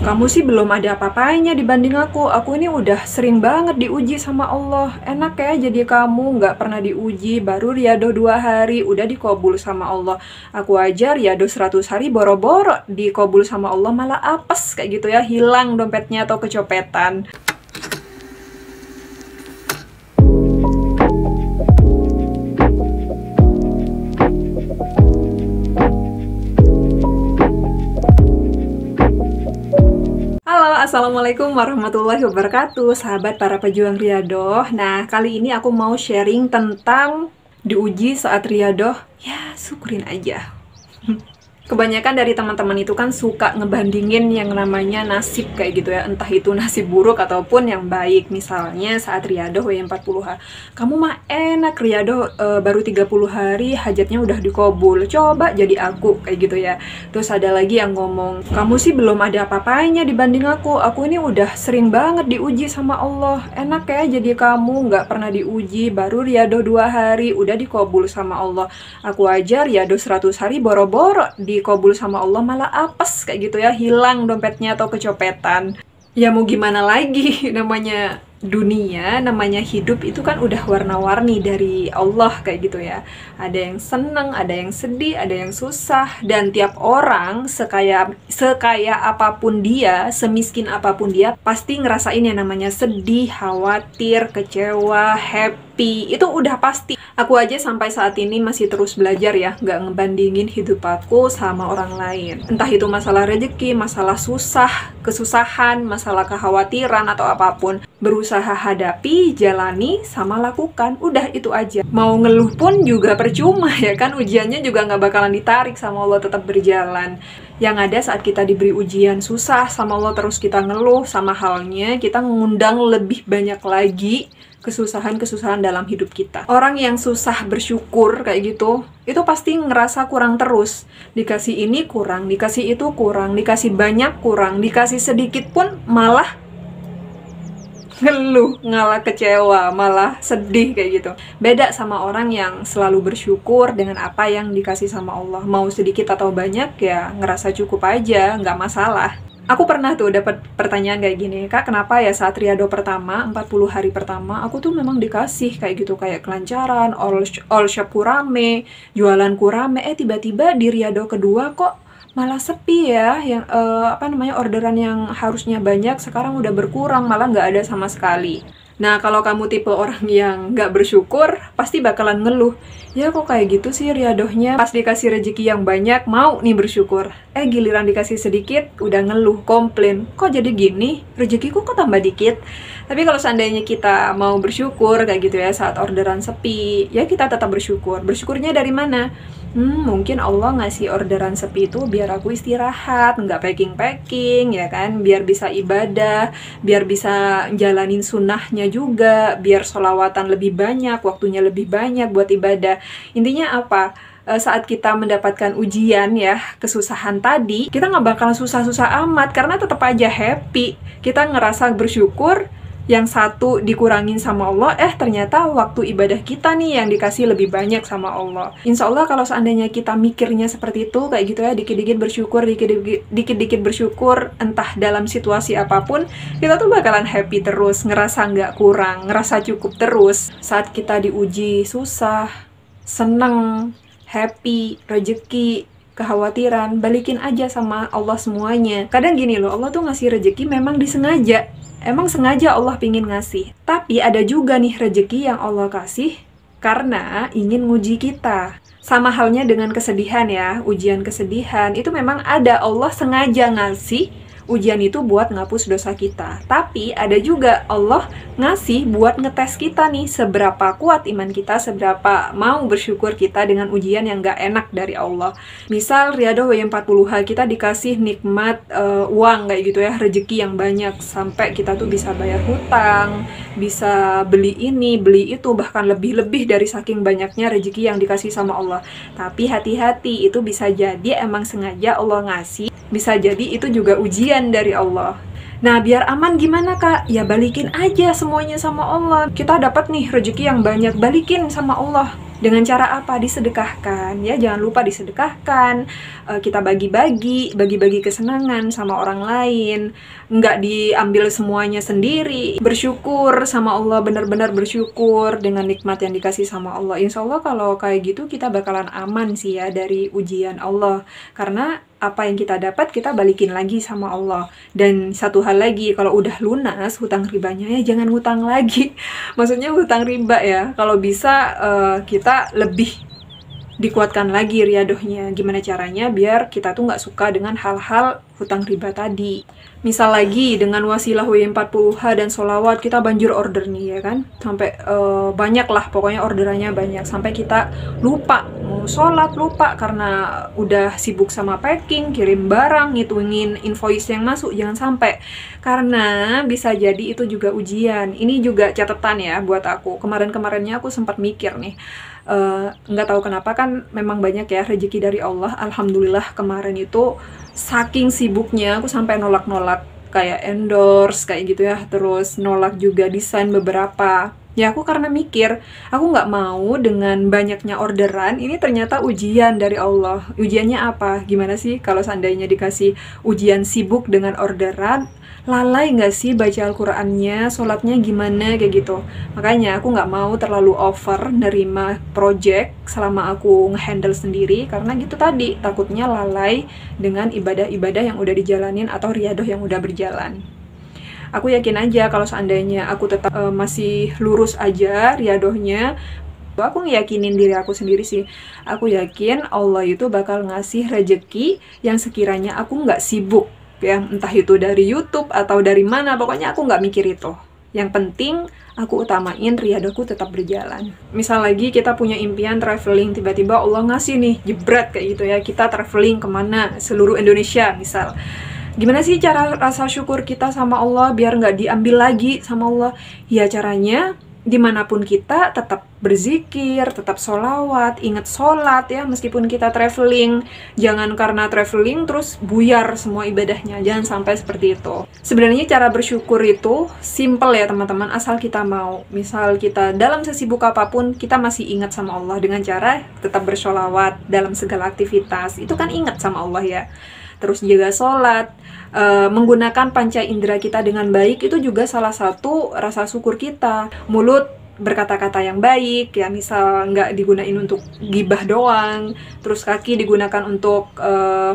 Kamu sih belum ada apa-apanya dibanding aku. Aku ini udah sering banget diuji sama Allah. Enak ya jadi kamu nggak pernah diuji, baru riadoh 2 hari udah dikabul sama Allah. Aku aja riadoh 100 hari boro-boro dikabul sama Allah, malah apes kayak gitu ya, hilang dompetnya atau kecopetan. Halo, assalamualaikum warahmatullahi wabarakatuh, sahabat para pejuang riadoh. Nah, kali ini aku mau sharing tentang diuji saat riadoh. Ya, syukurin aja. Kebanyakan dari teman-teman itu kan suka ngebandingin yang namanya nasib kayak gitu ya, entah itu nasib buruk ataupun yang baik. Misalnya saat riadoh W40H, kamu mah enak riadoh baru 30 hari hajatnya udah dikabul, coba jadi aku kayak gitu ya. Terus ada lagi yang ngomong, kamu sih belum ada apa-apanya dibanding aku ini udah sering banget diuji sama Allah. Enak ya jadi kamu nggak pernah diuji, baru riadoh 2 hari udah dikabul sama Allah. Aku aja riadoh 100 hari boro-boro dikabul sama Allah, malah apes kayak gitu ya, hilang dompetnya atau kecopetan. Ya mau gimana lagi, namanya dunia, namanya hidup itu kan udah warna-warni dari Allah kayak gitu ya. Ada yang seneng, ada yang sedih, ada yang susah, dan tiap orang sekaya apapun dia, semiskin apapun dia, pasti ngerasain yang namanya sedih, khawatir, kecewa, happy, itu udah pasti. Aku aja sampai saat ini masih terus belajar ya, nggak ngebandingin hidup aku sama orang lain. Entah itu masalah rezeki, masalah susah, kesusahan, masalah kekhawatiran, atau apapun. Berusaha hadapi, jalani, sama lakukan. Udah itu aja. Mau ngeluh pun juga percuma ya kan, ujiannya juga nggak bakalan ditarik sama Allah, tetap berjalan. Yang ada saat kita diberi ujian susah sama Allah terus kita ngeluh, sama halnya kita mengundang lebih banyak lagi kesusahan-kesusahan dalam hidup kita. Orang yang susah bersyukur kayak gitu, itu pasti ngerasa kurang terus. Dikasih ini kurang, dikasih itu kurang, dikasih banyak kurang, dikasih sedikit pun malah ngeluh, malah kecewa, malah sedih kayak gitu. Beda sama orang yang selalu bersyukur dengan apa yang dikasih sama Allah. Mau sedikit atau banyak ya ngerasa cukup aja, nggak masalah. Aku pernah tuh dapat pertanyaan kayak gini, Kak, kenapa ya saat riadoh pertama, 40 hari pertama, aku tuh memang dikasih kayak gitu, kayak kelancaran, all shopku rame, jualanku rame, tiba-tiba di riadoh kedua kok malah sepi ya, yang orderan yang harusnya banyak sekarang udah berkurang, malah nggak ada sama sekali. Nah, kalau kamu tipe orang yang nggak bersyukur, pasti bakalan ngeluh. Ya kok kayak gitu sih riadohnya, pas dikasih rezeki yang banyak, mau nih bersyukur. Giliran dikasih sedikit, udah ngeluh, komplain. Kok jadi gini? Rezekiku kok tambah dikit? Tapi kalau seandainya kita mau bersyukur, kayak gitu ya, saat orderan sepi, ya kita tetap bersyukur. Bersyukurnya dari mana? Mungkin Allah ngasih orderan sepi itu biar aku istirahat, nggak packing-packing, ya kan? Biar bisa ibadah, biar bisa jalanin sunnahnya juga, biar sholawatan lebih banyak, waktunya lebih banyak buat ibadah. Intinya apa? Saat kita mendapatkan ujian ya, kesusahan tadi, kita nggak bakal susah-susah amat, karena tetap aja happy. Kita ngerasa bersyukur, yang satu dikurangin sama Allah, ternyata waktu ibadah kita nih yang dikasih lebih banyak sama Allah. Insya Allah kalau seandainya kita mikirnya seperti itu, kayak gitu ya, dikit-dikit bersyukur, dikit-dikit bersyukur, entah dalam situasi apapun, kita tuh bakalan happy terus, ngerasa nggak kurang, ngerasa cukup terus. Saat kita diuji susah, seneng, happy, rezeki, kekhawatiran, balikin aja sama Allah semuanya. Kadang gini loh, Allah tuh ngasih rezeki memang disengaja. Emang sengaja Allah pingin ngasih. Tapi ada juga nih rezeki yang Allah kasih karena ingin nguji kita. Sama halnya dengan kesedihan ya, ujian kesedihan. Itu memang ada, Allah sengaja ngasih ujian itu buat ngapus dosa kita. Tapi ada juga Allah ngasih buat ngetes kita nih, seberapa kuat iman kita, seberapa mau bersyukur kita dengan ujian yang gak enak dari Allah. Misal riadoh W40H kita dikasih nikmat uang kayak gitu ya, rezeki yang banyak, sampai kita tuh bisa bayar hutang, bisa beli ini, beli itu, bahkan lebih-lebih dari saking banyaknya rezeki yang dikasih sama Allah. Tapi hati-hati, itu bisa jadi emang sengaja Allah ngasih, bisa jadi itu juga ujian dari Allah. Nah, biar aman gimana, Kak? Ya balikin aja semuanya sama Allah. Kita dapat nih rezeki yang banyak, balikin sama Allah. Dengan cara apa? Disedekahkan ya, jangan lupa disedekahkan. Kita bagi-bagi kesenangan sama orang lain, nggak diambil semuanya sendiri. Bersyukur sama Allah, benar-benar bersyukur dengan nikmat yang dikasih sama Allah. Insya Allah kalau kayak gitu kita bakalan aman sih ya dari ujian Allah, karena apa yang kita dapat kita balikin lagi sama Allah. Dan satu hal lagi, kalau udah lunas hutang ribanya ya jangan hutang lagi. Maksudnya hutang riba ya, kalau bisa kita lebih dikuatkan lagi riadohnya. Gimana caranya biar kita tuh nggak suka dengan hal-hal hutang riba tadi. Misal lagi dengan wasilah W40H dan sholawat kita banjir order nih ya kan, sampai banyak lah pokoknya orderannya banyak, sampai kita lupa mau sholat, lupa karena udah sibuk sama packing, kirim barang, ngitungin invoice yang masuk. Jangan sampai, karena bisa jadi itu juga ujian. Ini juga catatan ya buat aku. Kemarin-kemarinnya aku sempat mikir nih, nggak tahu kenapa kan memang banyak ya rezeki dari Allah. Alhamdulillah kemarin itu saking sibuknya aku sampai nolak-nolak kayak endorse kayak gitu ya, terus nolak juga desain beberapa. Ya aku karena mikir, aku nggak mau dengan banyaknya orderan, ini ternyata ujian dari Allah. Ujiannya apa? Gimana sih kalau seandainya dikasih ujian sibuk dengan orderan, lalai nggak sih baca Al-Qur'annya, sholatnya gimana, kayak gitu. Makanya aku nggak mau terlalu over nerima project selama aku ngehandle sendiri, karena gitu tadi, takutnya lalai dengan ibadah-ibadah yang udah dijalanin atau riadoh yang udah berjalan. Aku yakin aja kalau seandainya aku tetap masih lurus aja riadohnya, aku ngeyakinin diri aku sendiri sih. Aku yakin Allah itu bakal ngasih rejeki yang sekiranya aku nggak sibuk ya, entah itu dari YouTube atau dari mana, pokoknya aku nggak mikir itu. Yang penting aku utamain riadohku tetap berjalan. Misal lagi kita punya impian traveling, tiba-tiba Allah ngasih nih jebret kayak gitu ya, kita traveling kemana, seluruh Indonesia misal. Gimana sih cara rasa syukur kita sama Allah biar nggak diambil lagi sama Allah? Ya caranya dimanapun kita tetap berzikir, tetap sholawat, ingat sholat ya meskipun kita traveling. Jangan karena traveling terus buyar semua ibadahnya, jangan sampai seperti itu. Sebenarnya cara bersyukur itu simple ya teman-teman, asal kita mau. Misal kita dalam sesibuk apapun kita masih ingat sama Allah dengan cara tetap bersholawat dalam segala aktivitas, itu kan ingat sama Allah ya. Terus jaga sholat, menggunakan panca indera kita dengan baik, itu juga salah satu rasa syukur kita. Mulut berkata-kata yang baik ya, misal nggak digunain untuk gibah doang. Terus kaki digunakan untuk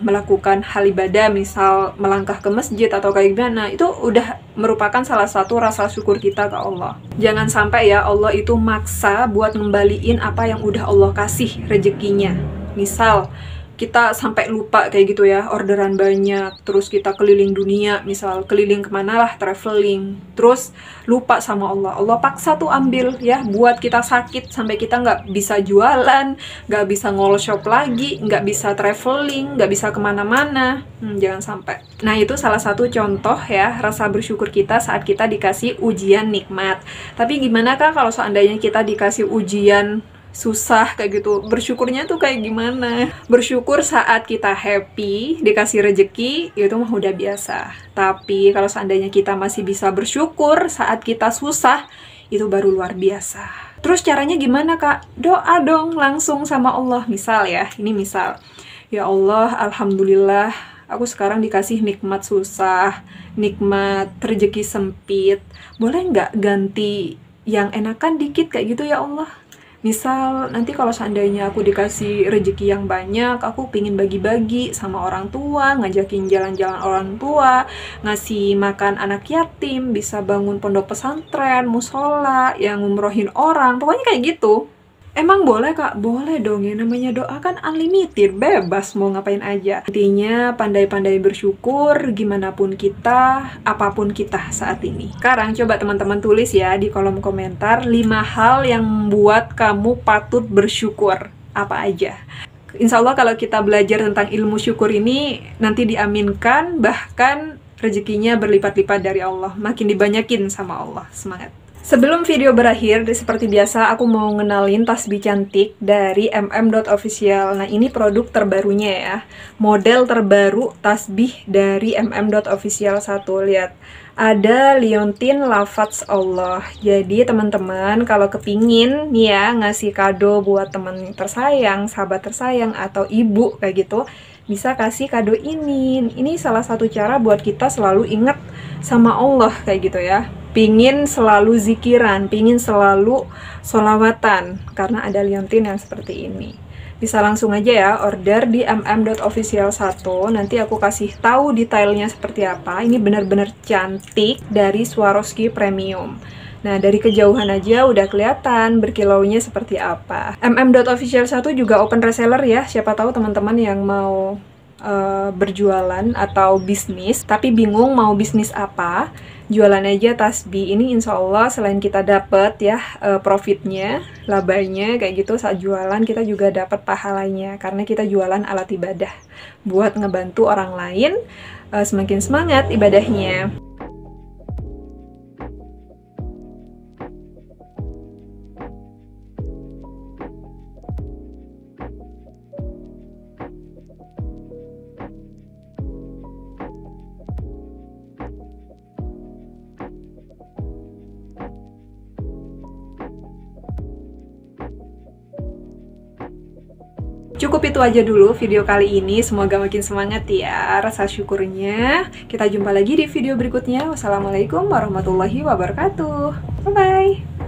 melakukan hal ibadah, misal melangkah ke masjid atau kayak gimana, itu udah merupakan salah satu rasa syukur kita ke Allah. Jangan sampai ya Allah itu maksa buat ngembaliin apa yang udah Allah kasih rezekinya. Misal kita sampai lupa kayak gitu ya, orderan banyak, terus kita keliling dunia, misal keliling kemana lah, traveling, terus lupa sama Allah. Allah paksa tuh ambil ya, buat kita sakit, sampai kita nggak bisa jualan, nggak bisa ngol shop lagi, nggak bisa traveling, nggak bisa kemana-mana. Jangan sampai. Nah itu salah satu contoh ya, rasa bersyukur kita saat kita dikasih ujian nikmat. Tapi gimana kah kalau seandainya kita dikasih ujian susah kayak gitu, bersyukurnya tuh kayak gimana? Bersyukur saat kita happy, dikasih rejeki, itu mah udah biasa. Tapi kalau seandainya kita masih bisa bersyukur saat kita susah, itu baru luar biasa. Terus caranya gimana kak? Doa dong langsung sama Allah. Misal ya, ini misal, ya Allah, alhamdulillah aku sekarang dikasih nikmat susah, nikmat rezeki sempit, boleh nggak ganti yang enakan dikit kayak gitu ya Allah? Misal nanti kalau seandainya aku dikasih rezeki yang banyak, aku pingin bagi-bagi sama orang tua, ngajakin jalan-jalan orang tua, ngasih makan anak yatim, bisa bangun pondok pesantren, musola, yang ngumrohin orang, pokoknya kayak gitu. Emang boleh kak? Boleh dong ya, namanya doa kan unlimited, bebas mau ngapain aja. Intinya pandai-pandai bersyukur gimana pun kita, apapun kita saat ini. Sekarang coba teman-teman tulis ya di kolom komentar 5 hal yang membuat kamu patut bersyukur. Apa aja? Insya Allah kalau kita belajar tentang ilmu syukur ini nanti diaminkan, bahkan rezekinya berlipat-lipat dari Allah, makin dibanyakin sama Allah. Semangat! Sebelum video berakhir, seperti biasa aku mau ngenalin tasbih cantik dari mm.official. Nah, ini produk terbarunya ya. Model terbaru tasbih dari mm.official 1. Lihat, ada liontin lafaz Allah. Jadi teman-teman kalau kepingin nih ya ngasih kado buat teman tersayang, sahabat tersayang, atau ibu kayak gitu, bisa kasih kado ini. Ini salah satu cara buat kita selalu ingat sama Allah kayak gitu ya. Pingin selalu zikiran, pingin selalu sholawatan, karena ada liontin yang seperti ini. Bisa langsung aja ya order di mm.official 1. Nanti aku kasih tahu detailnya seperti apa. Ini benar-benar cantik dari Swarovski Premium. Nah, dari kejauhan aja udah kelihatan berkilaunya seperti apa. mm.official 1 juga open reseller ya. Siapa tahu teman-teman yang mau berjualan atau bisnis tapi bingung mau bisnis apa, jualan aja tasbih ini. Insya Allah selain kita dapat ya profitnya, labanya kayak gitu, saat jualan kita juga dapat pahalanya karena kita jualan alat ibadah buat ngebantu orang lain semakin semangat ibadahnya. Cukup itu aja dulu video kali ini, semoga makin semangat ya rasa syukurnya. Kita jumpa lagi di video berikutnya. Wassalamualaikum warahmatullahi wabarakatuh. Bye-bye.